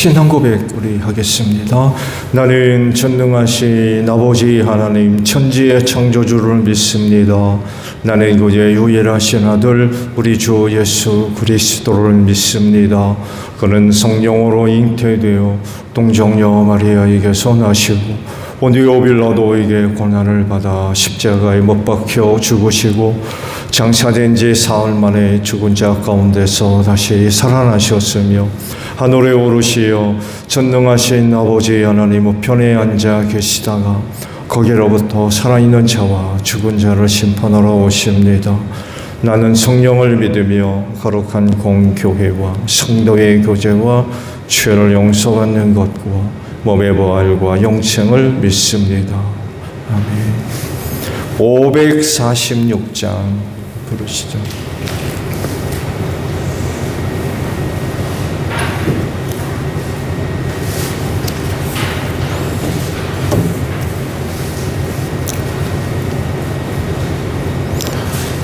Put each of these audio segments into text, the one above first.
신앙 고백 우리 하겠습니다. 나는 전능하신 아버지 하나님 천지의 창조주를 믿습니다. 나는 그의 유일하신 아들 우리 주 예수 그리스도를 믿습니다. 그는 성령으로 잉태되어 동정녀 마리아에게서 나시고 본디오 빌라도에게 고난을 받아 십자가에 못 박혀 죽으시고 장사된 지 사흘 만에 죽은 자 가운데서 다시 살아나셨으며 하늘에 오르시어 전능하신 아버지 하나님 우편에 앉아 계시다가 거기로부터 살아있는 자와 죽은 자를 심판하러 오십니다. 나는 성령을 믿으며 거룩한 공교회와 성도의 교제와 죄를 용서받는 것과 몸의 부활과 영생을 믿습니다. 아멘. 546장 부르시죠.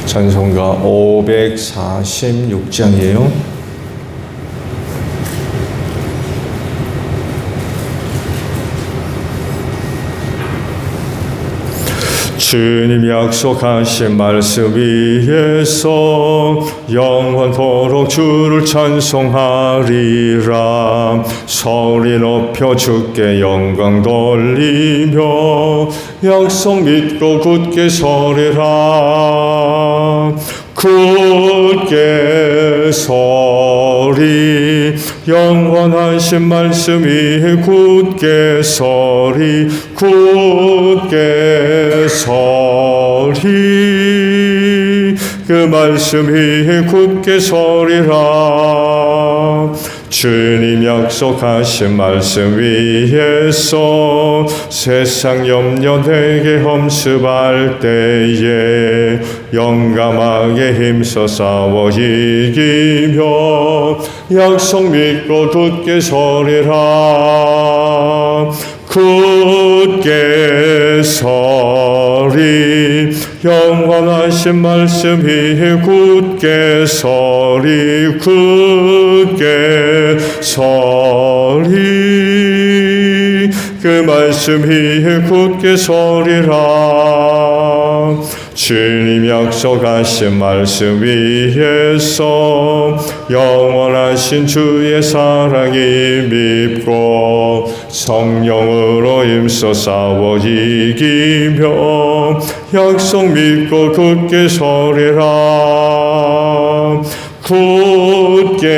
찬송가 546장이에요. 주님 약속하신 말씀 위에서 영원토록 주를 찬송하리라. 소리 높여 주께 영광 돌리며 약속 믿고 굳게 서리라. 굳게 서리 영원하신 말씀 위에 굳게 서리 굳게 서리 그 말씀 위에 굳게 서리라. 주님 약속하신 말씀 위에서 세상 염려 되게 험습할 때에 용감하게 힘써 싸워 이기며 약속 믿고 굳게 서리라. 굳게 서리 영원하신 말씀 위에 굳게 서리 굳게 서리 그 말씀 위에 굳게 서리라. 주님 약속하신 말씀 위에서 영원하신 주의 사랑이 밉고 성령으로 힘써 싸워 이기며 약속 믿고 굳게 서리라. 굳게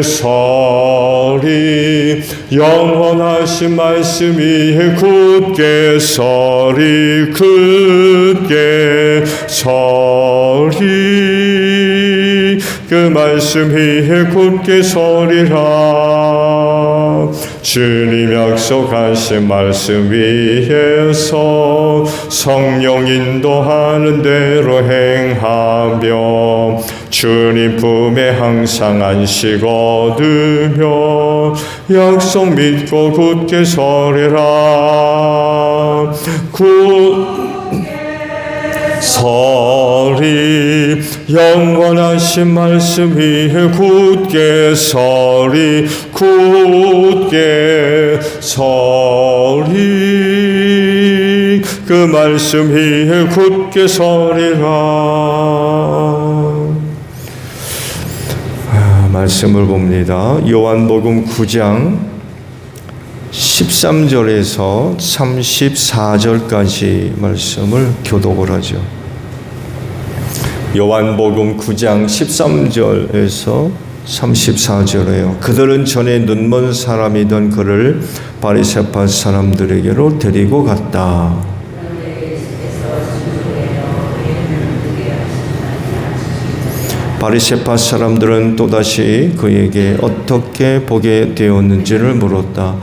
서리 영원하신 말씀 위에 굳게 서리 굳게 서리 그 말씀 위에 굳게 서리라. 주님 약속하신 말씀 위에서 성령 인도하는 대로 행하며 주님 품에 항상 안식 얻으며 약속 믿고 굳게 서리라. 서리 영원하신 말씀 위에 굳게 서리 굳게 서리 그 말씀 위에 굳게 서리라. 말씀을 봅니다. 요한복음 9장 13절에서 34절까지 말씀을 교독을 하죠. 요한복음 9장 13절에서 34절에요. 그들은 전에 눈먼 사람이던 그를 바리새파 사람들에게로 데리고 갔다. 바리새파 사람들은 또다시 그에게 어떻게 보게 되었는지를 물었다.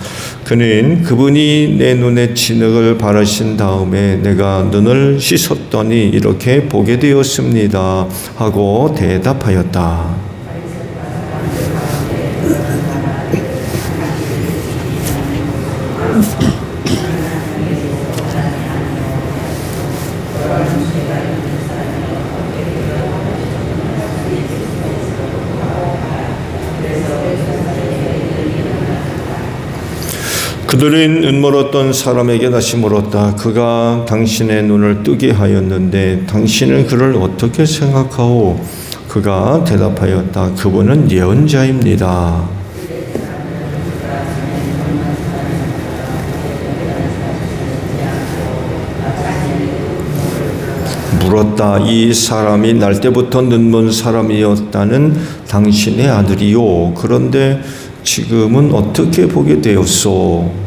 그는 그분이 내 눈에 진흙을 바르신 다음에 내가 눈을 씻었더니 이렇게 보게 되었습니다 하고 대답하였다. 그들이 눈멀었던 사람에게 다시 물었다. 그가 당신의 눈을 뜨게 하였는데 당신은 그를 어떻게 생각하오? 그가 대답하였다. 그분은 예언자입니다. 물었다. 이 사람이 날 때부터 눈먼 사람이었다는 당신의 아들이요. 그런데 지금은 어떻게 보게 되었소?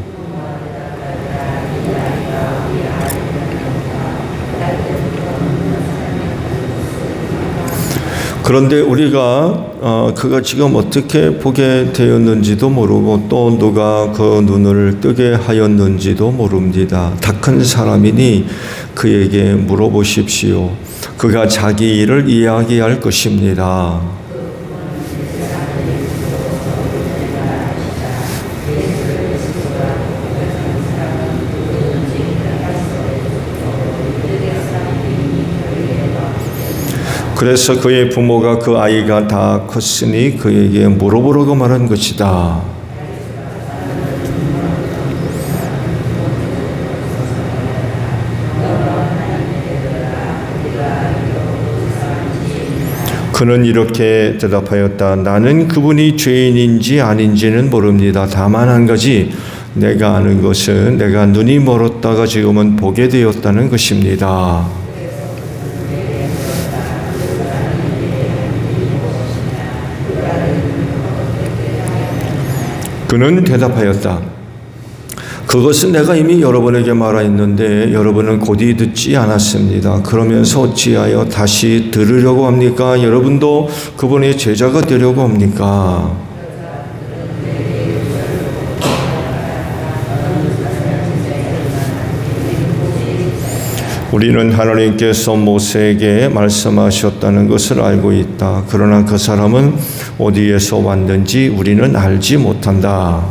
그런데 우리가 그가 지금 어떻게 보게 되었는지도 모르고 또 누가 그 눈을 뜨게 하였는지도 모릅니다. 다 큰 사람이니 그에게 물어보십시오. 그가 자기 일을 이야기할 것입니다. 그래서 그의 부모가 그 아이가 다 컸으니 그에게 물어보라고 말한 것이다. 그는 이렇게 대답하였다. 나는 그분이 죄인인지 아닌지는 모릅니다. 다만 한 가지 내가 아는 것은 내가 눈이 멀었다가 지금은 보게 되었다는 것입니다. 그는 대답하였다. 그것은 내가 이미 여러분에게 말하였는데 여러분은 곧이 듣지 않았습니다. 그러면서 어찌하여 다시 들으려고 합니까? 여러분도 그분의 제자가 되려고 합니까? 우리는 하나님께서 모세에게 말씀하셨다는 것을 알고 있다. 그러나 그 사람은 어디에서 왔는지 우리는 알지 못한다.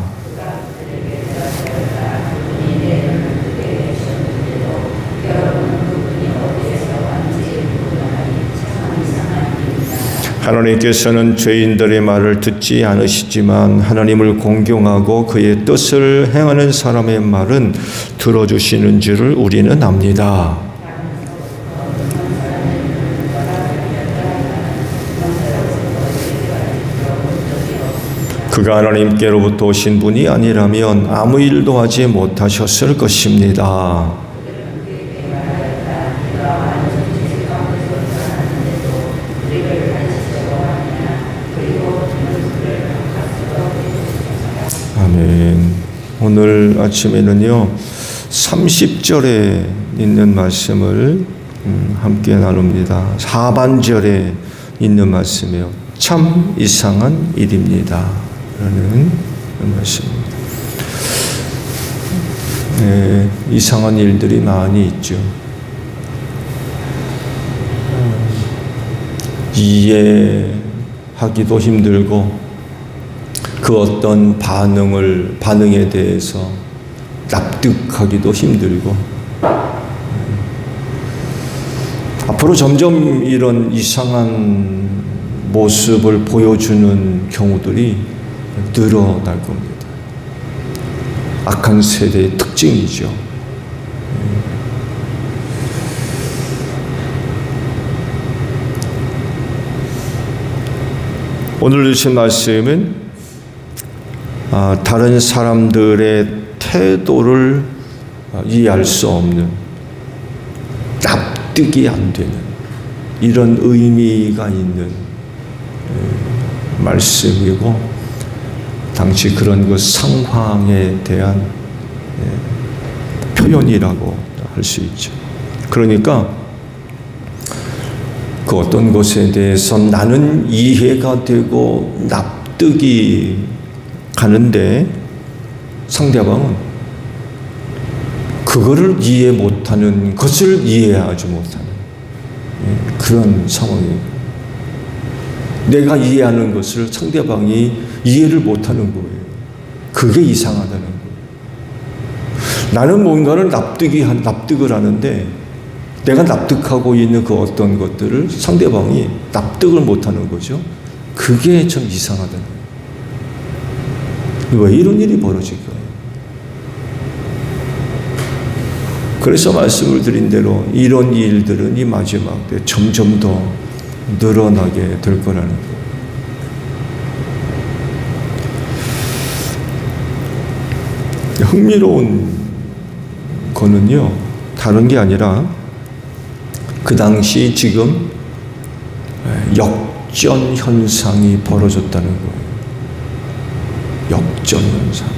하나님께서는 죄인들의 말을 듣지 않으시지만 하나님을 공경하고 그의 뜻을 행하는 사람의 말은 들어주시는 줄을 우리는 압니다. 그가 하나님께로부터 오신 분이 아니라면 아무 일도 하지 못하셨을 것입니다. 아멘. 오늘 아침에는요 30절에 있는 말씀을 함께 나눕니다. 하반절에 있는 말씀이요. 참 이상한 일입니다. 라는 말씀입니다. 네, 이상한 일들이 많이 있죠. 이해하기도 힘들고 그 어떤 반응에 대해서 납득하기도 힘들고 앞으로 점점 이런 이상한 모습을 보여주는 경우들이 늘어날 겁니다. 악한 세대의 특징이죠. 오늘 주신 말씀은 다른 사람들의 태도를 이해할 수 없는, 납득이 안 되는 이런 의미가 있는 말씀이고, 당시 그런 그 상황에 대한 표현이라고 할 수 있죠. 그러니까 그 어떤 것에 대해서 나는 이해가 되고 납득이 가는데 상대방은 그거를 이해 못하는 것을 이해하지 못하는 그런 상황이에요. 내가 이해하는 것을 상대방이 이해를 못하는 거예요. 그게 이상하다는 거예요. 나는 뭔가를 납득을 하는데 내가 납득하고 있는 그 어떤 것들을 상대방이 납득을 못하는 거죠. 그게 좀 이상하다는 거예요. 왜 이런 일이 벌어질까요? 그래서 말씀을 드린 대로 이런 일들은 이 마지막 때 점점 더 늘어나게 될 거라는 거예요. 흥미로운 거는요, 다른 게 아니라 그 당시 지금 역전 현상이 벌어졌다는 거예요. 역전 현상.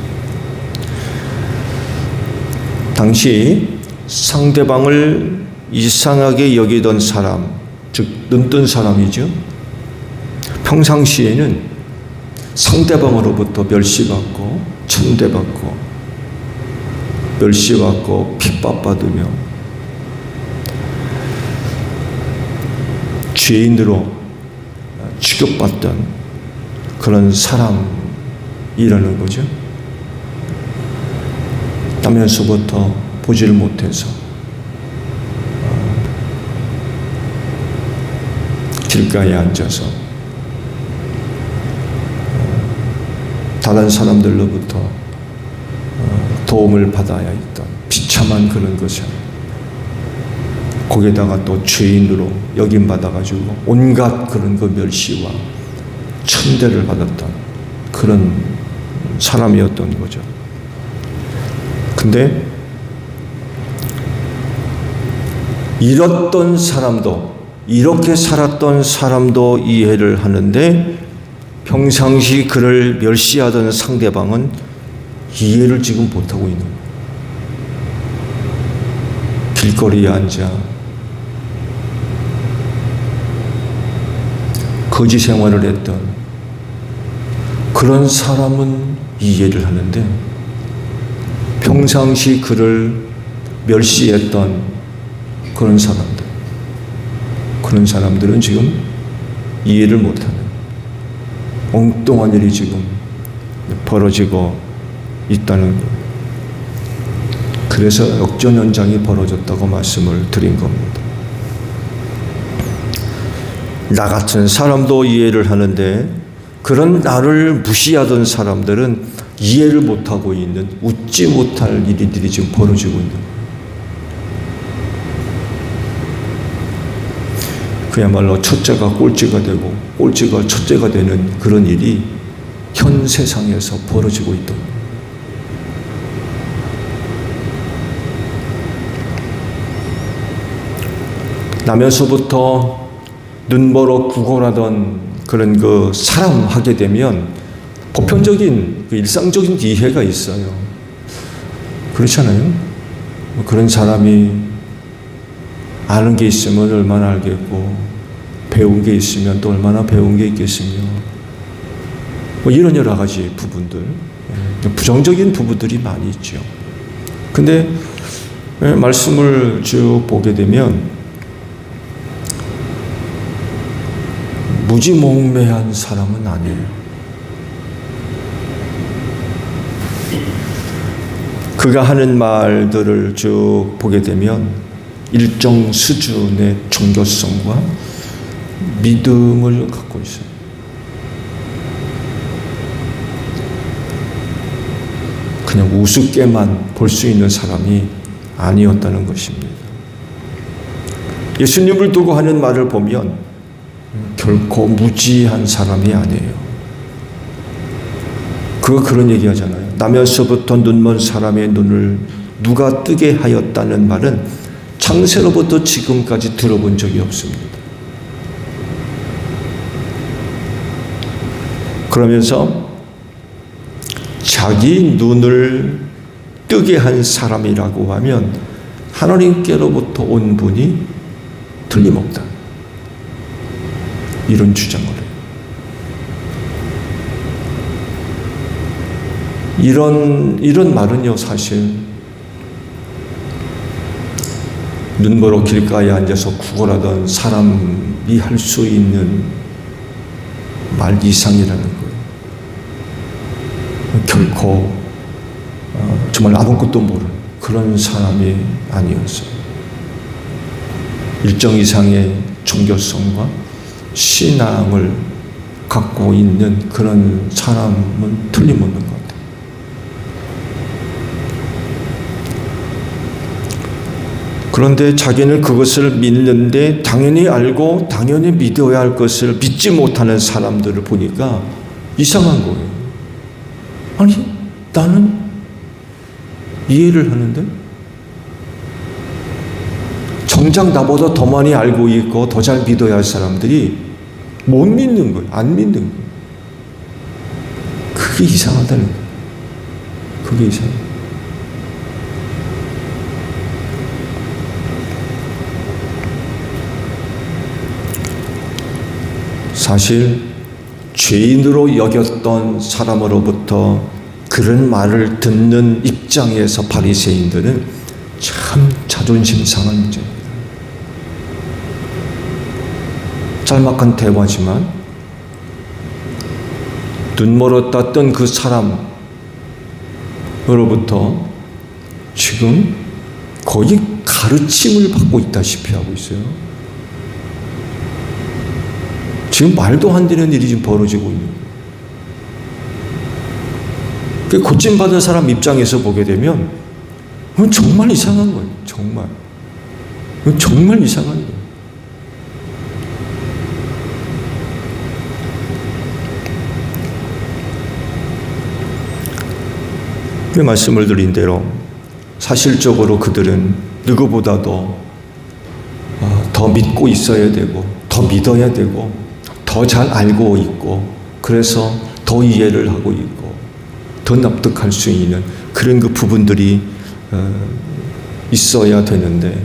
당시 상대방을 이상하게 여기던 사람, 즉 눈뜬 사람이죠. 평상시에는 상대방으로부터 멸시받고 천대받고 멸시받고 핍박받으며 죄인으로 취급받던 그런 사람이라는 거죠. 나면서부터 보지를 못해서 길가에 앉아서 다른 사람들로부터 도움을 받아야 했던 비참한 그런 것을 거기에다가 또 죄인으로 여김받아가지고 온갖 그런 그 멸시와 천대를 받았던 그런 사람이었던 거죠. 근데 이렇던 사람도, 이렇게 살았던 사람도 이해를 하는데 평상시 그를 멸시하던 상대방은 이해를 지금 못하고 있는 거예요. 길거리에 앉아 거지 생활을 했던 그런 사람은 이해를 하는데 평상시 그를 멸시했던 그런 사람들은 지금 이해를 못하는 엉뚱한 일이 지금 벌어지고 있다는 거예요. 그래서 역전 현상이 벌어졌다고 말씀을 드린 겁니다. 나 같은 사람도 이해를 하는데 그런 나를 무시하던 사람들은 이해를 못하고 있는, 웃지 못할 일들이 지금 벌어지고 있는 거예요. 그야말로 첫째가 꼴찌가 되고 꼴찌가 첫째가 되는 그런 일이 현 세상에서 벌어지고 있다. 나면서부터 눈보러 구걸하던 그런 그 사람 하게 되면 보편적인 그 일상적인 이해가 있어요. 그렇잖아요. 그런 사람이 아는 게 있으면 얼마나 알겠고 배운 게 있으면 또 얼마나 배운 게 있겠으며 뭐 이런 여러 가지 부분들, 부정적인 부분들이 많이 있죠. 근데 말씀을 쭉 보게 되면 무지몽매한 사람은 아니에요. 그가 하는 말들을 쭉 보게 되면 일정 수준의 종교성과 믿음을 갖고 있어요. 그냥 우습게만 볼 수 있는 사람이 아니었다는 것입니다. 예수님을 두고 하는 말을 보면 결코 무지한 사람이 아니에요. 그런 얘기 하잖아요. 나면서부터 눈먼 사람의 눈을 누가 뜨게 하였다는 말은 창세로부터 지금까지 들어본 적이 없습니다. 그러면서 자기 눈을 뜨게 한 사람이라고 하면 하나님께로부터 온 분이 틀림없다. 이런 주장을 해요. 이런 말은요, 사실 눈보러 길가에 앉아서 구걸하던 사람이 할 수 있는 말 이상이라는 거예요. 결코 정말 아무것도 모르는 그런 사람이 아니었어요. 일정 이상의 종교성과 신앙을 갖고 있는 그런 사람은 틀림없는 것 같아요. 그런데 자기는 그것을 믿는데 당연히 알고 당연히 믿어야 할 것을 믿지 못하는 사람들을 보니까 이상한 거예요. 아니, 나는 이해를 하는데 정작 나보다 더 많이 알고 있고 더 잘 믿어야 할 사람들이 못 믿는 거예요. 안 믿는 거예요. 그게 이상하다는 거예요. 그게 이상해요. 사실 죄인으로 여겼던 사람으로부터 그런 말을 듣는 입장에서 바리새인들은 참 자존심 상한 문제입니다. 짤막한 대화지만 눈멀었다 뜬 그 사람으로부터 지금 거의 가르침을 받고 있다시피 하고 있어요. 지금 말도 안 되는 일이 지금 벌어지고 있는 거예요. 고침받은 사람 입장에서 보게 되면 정말 이상한 거예요. 정말. 정말 이상한 거예요. 말씀을 드린 대로 사실적으로 그들은 누구보다도 더 믿고 있어야 되고 더 믿어야 되고 더 잘 알고 있고 그래서 더 이해를 하고 있고 더 납득할 수 있는 그런 그 부분들이 있어야 되는데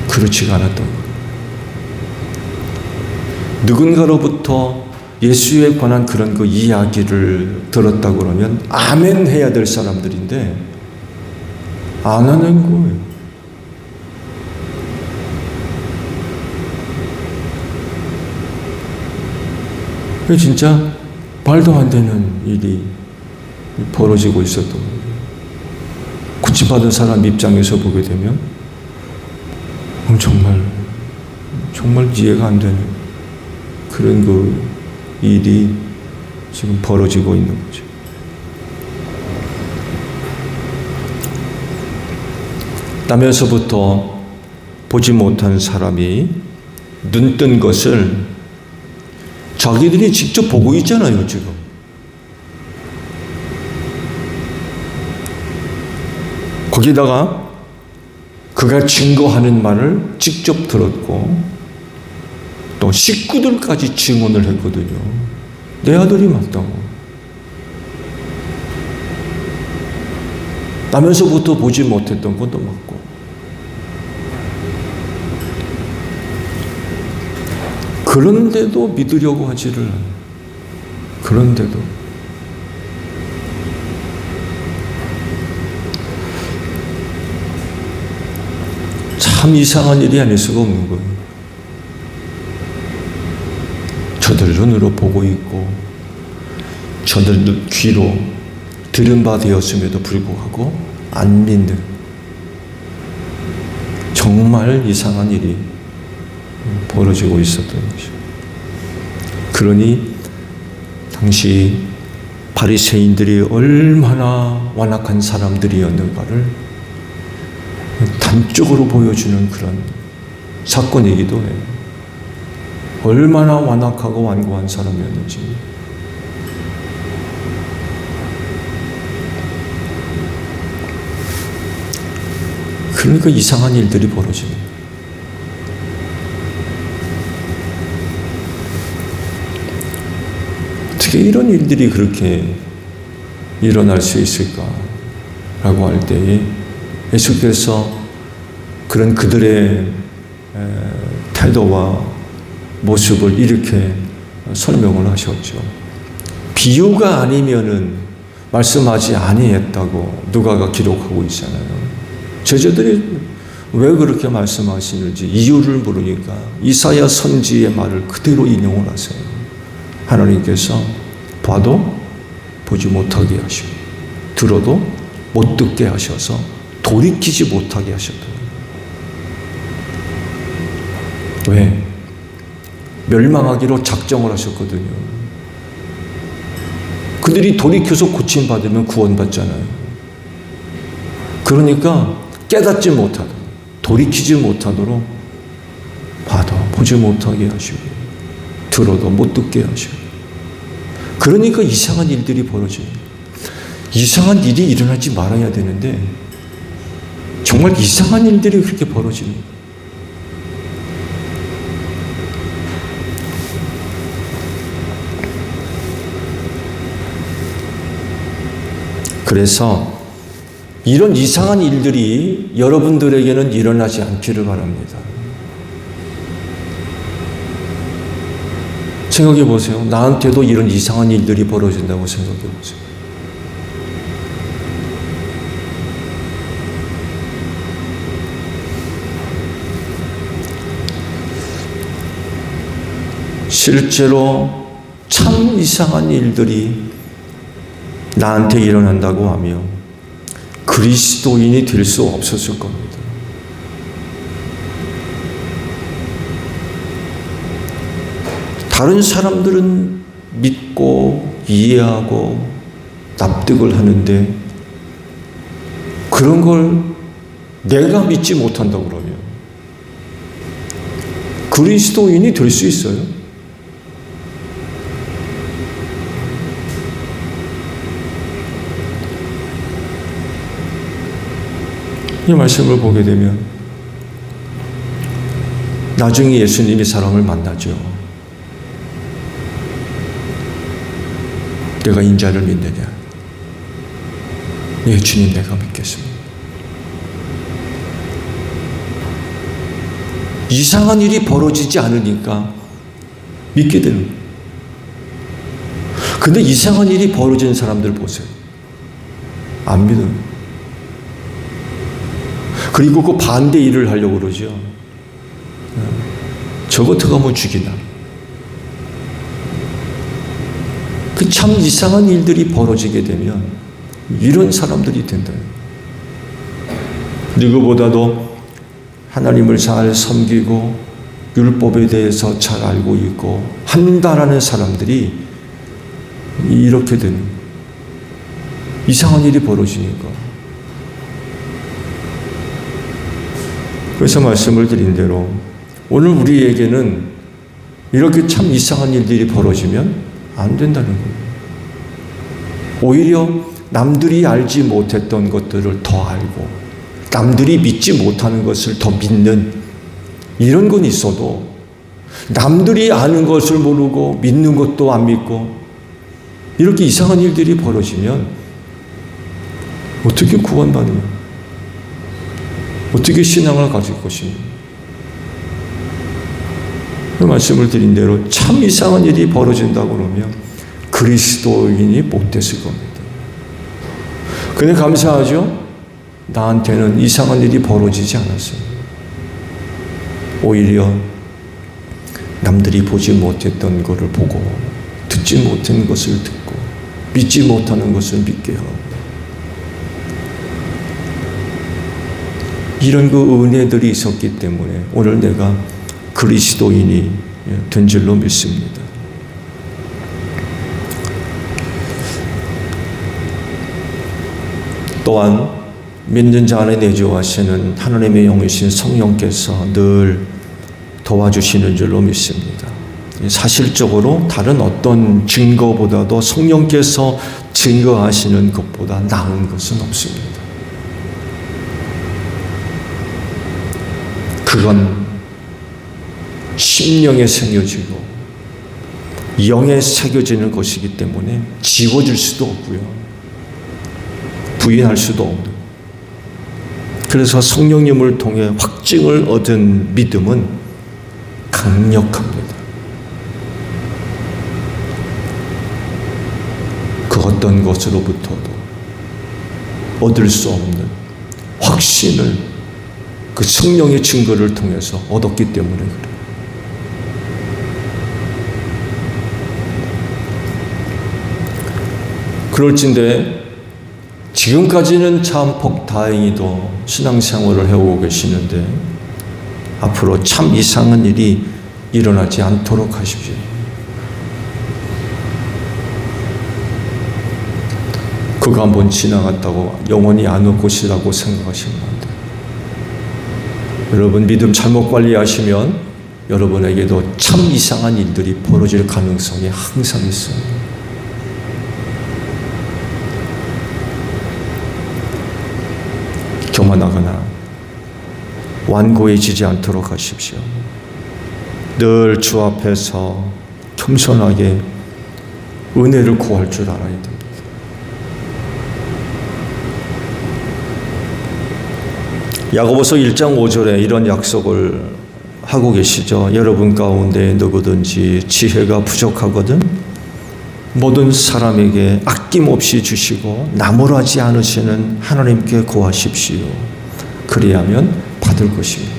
그렇지가 않았던 거예요. 누군가로부터 예수에 관한 그런 그 이야기를 들었다 그러면 아멘 해야 될 사람들인데 안 하는 거예요. 진짜 말도 안 되는 일이 벌어지고 있었던 거예요. 고침받은 사람 입장에서 보게 되면 정말 이해가 안 되는 그런 그 일이 지금 벌어지고 있는 거죠. 나면서부터 보지 못한 사람이 눈뜬 것을 자기들이 직접 보고 있잖아요, 지금. 거기다가 그가 증거하는 말을 직접 들었고 또 식구들까지 증언을 했거든요. 내 아들이 맞다고. 나면서부터 보지 못했던 것도 맞고. 그런데도 믿으려고 하지를 않아요. 그런데도. 참 이상한 일이 아닐 수가 없는 거예요. 저들 눈으로 보고 있고 저들 귀로 들은 바 되었음에도 불구하고 안 믿는 정말 이상한 일이 벌어지고 있었던 거죠. 그러니 당시 바리새인들이 얼마나 완악한 사람들이었는가를 단적으로 보여주는 그런 사건이기도 해요. 얼마나 완악하고 완고한 사람이었는지. 그러니까 이상한 일들이 벌어지는 거예요. 어떻게 이런 일들이 그렇게 일어날 수 있을까라고 할 때에 예수께서 그런 그들의 태도와 모습을 이렇게 설명을 하셨죠. 비유가 아니면은 말씀하지 아니했다고 누가가 기록하고 있잖아요. 제자들이 왜 그렇게 말씀하시는지 이유를 물으니까 이사야 선지의 말을 그대로 인용을 하세요. 하나님께서 봐도 보지 못하게 하시고 들어도 못 듣게 하셔서 돌이키지 못하게 하셨다. 왜? 멸망하기로 작정을 하셨거든요. 그들이 돌이켜서 고침받으면 구원받잖아요. 그러니까 깨닫지 못하도록, 돌이키지 못하도록 보지 못하게 하시고 들어도 못 듣게 하시고, 그러니까 이상한 일들이 벌어집니다. 이상한 일이 일어나지 말아야 되는데 정말 이상한 일들이 그렇게 벌어집니다. 그래서 이런 이상한 일들이 여러분들에게는 일어나지 않기를 바랍니다. 생각해 보세요. 나한테도 이런 이상한 일들이 벌어진다고 생각해 보세요. 실제로 참 이상한 일들이 나한테 일어난다고 하며 그리스도인이 될 수 없었을 겁니다. 다른 사람들은 믿고 이해하고 납득을 하는데 그런 걸 내가 믿지 못한다고 그러면 그리스도인이 될 수 있어요? 이 말씀을 보게 되면 나중에 예수님이 사람을 만나죠. 내가 인자를 믿느냐? 예, 주님, 내가 믿겠습니다. 이상한 일이 벌어지지 않으니까 믿게 되는 거예요. 근데 이상한 일이 벌어지는 사람들 보세요. 안 믿어요. 그리고 그 반대 일을 하려고 그러죠. 저 같은 거 하면 죽이나. 그 참 이상한 일들이 벌어지게 되면 이런 사람들이 된다. 누구보다도 하나님을 잘 섬기고 율법에 대해서 잘 알고 있고 한다라는 사람들이 이렇게 되는 이상한 일이 벌어지니까. 그래서 말씀을 드린 대로 오늘 우리에게는 이렇게 참 이상한 일들이 벌어지면 안 된다는 거예요. 오히려 남들이 알지 못했던 것들을 더 알고 남들이 믿지 못하는 것을 더 믿는 이런 건 있어도 남들이 아는 것을 모르고 믿는 것도 안 믿고 이렇게 이상한 일들이 벌어지면 어떻게 구원받느냐? 어떻게 신앙을 가질 것입니까? 그 말씀을 드린 대로 참 이상한 일이 벌어진다고 그러면 그리스도인이 못 됐을 겁니다. 근데 감사하죠? 나한테는 이상한 일이 벌어지지 않았어요. 오히려 남들이 보지 못했던 것을 보고 듣지 못한 것을 듣고 믿지 못하는 것을 믿게 하고 이런 그 은혜들이 있었기 때문에 오늘 내가 그리스도인이 된 줄로 믿습니다. 또한 믿는 자 안에 내주하시는 하나님의 영이신 성령께서 늘 도와주시는 줄로 믿습니다. 사실적으로 다른 어떤 증거보다도 성령께서 증거하시는 것보다 나은 것은 없습니다. 그건 심령에 새겨지고 영에 새겨지는 것이기 때문에 지워질 수도 없고요. 부인할 수도 없는. 그래서 성령님을 통해 확증을 얻은 믿음은 강력합니다. 그 어떤 것으로부터도 얻을 수 없는 확신을 그 성령의 증거를 통해서 얻었기 때문에 그래요. 그럴진데 지금까지는 참 복다행히도 신앙생활을 해오고 계시는데 앞으로 참 이상한 일이 일어나지 않도록 하십시오. 그거 한번 지나갔다고 영원히 안 올 것이라고 생각하시면 안 돼요. 여러분 믿음 잘못 관리하시면 여러분에게도 참 이상한 일들이 벌어질 가능성이 항상 있어요. 교만하거나 완고해지지 않도록 하십시오. 늘 주 앞에서 겸손하게 은혜를 구할 줄 알아야 됩니다. 야고보서 1장 5절에 이런 약속을 하고 계시죠. 여러분 가운데 누구든지 지혜가 부족하거든 모든 사람에게 아낌없이 주시고 나무라지 않으시는 하나님께 구하십시오. 그리하면 받을 것입니다.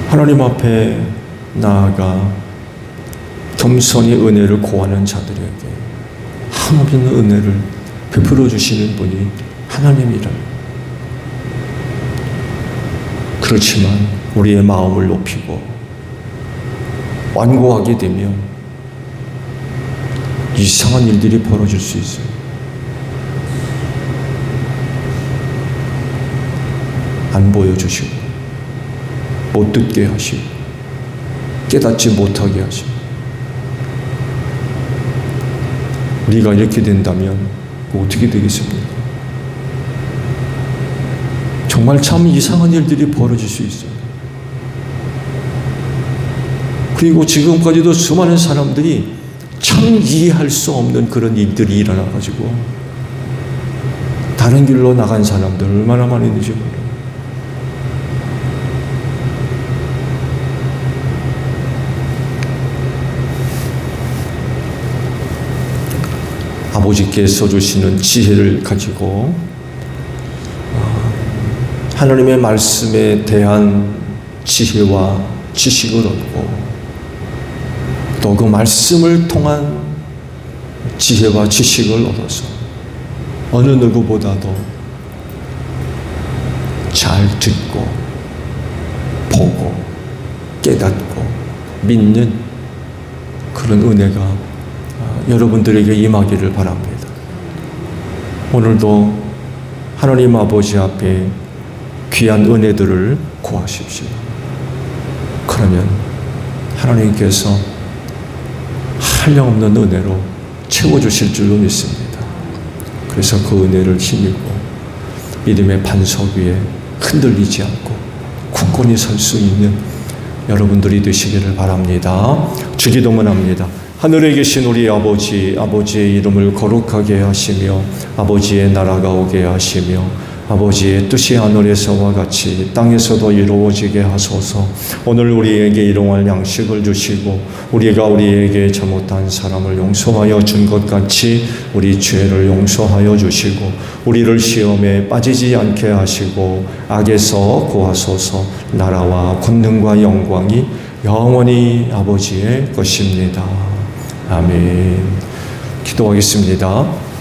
하나님 앞에 나아가 겸손히 은혜를 구하는 자들에게 한없는 은혜를 베풀어 주시는 분이 하나님이라. 그렇지만 우리의 마음을 높이고 완고하게 되면 이상한 일들이 벌어질 수 있어요. 안 보여주시고 못 듣게 하시고 깨닫지 못하게 하시고 우리가 이렇게 된다면 어떻게 되겠습니까? 정말 참 이상한 일들이 벌어질 수 있어요. 그리고 지금까지도 수많은 사람들이 참 이해할 수 없는 그런 일들이 일어나가지고 다른 길로 나간 사람들 얼마나 많이 있는지 몰라요. 아버지께서 주시는 지혜를 가지고 하나님의 말씀에 대한 지혜와 지식을 얻고 또 그 말씀을 통한 지혜와 지식을 얻어서 어느 누구보다도 잘 듣고 보고 깨닫고 믿는 그런 은혜가 여러분들에게 임하기를 바랍니다. 오늘도 하나님 아버지 앞에 귀한 은혜들을 구하십시오. 그러면 하나님께서 한량없는 은혜로 채워주실 줄로 믿습니다. 그래서 그 은혜를 힘입고 믿음의 반석 위에 흔들리지 않고 굳건히 설 수 있는 여러분들이 되시기를 바랍니다. 주기도문합니다. 하늘에 계신 우리 아버지, 아버지의 이름을 거룩하게 하시며 아버지의 나라가 오게 하시며 아버지의 뜻이 하늘에서와 같이 땅에서도 이루어지게 하소서. 오늘 우리에게 일용할 양식을 주시고 우리가 우리에게 잘못한 사람을 용서하여 준 것 같이 우리 죄를 용서하여 주시고 우리를 시험에 빠지지 않게 하시고 악에서 구하소서. 나라와 권능과 영광이 영원히 아버지의 것입니다. 아멘. 기도하겠습니다.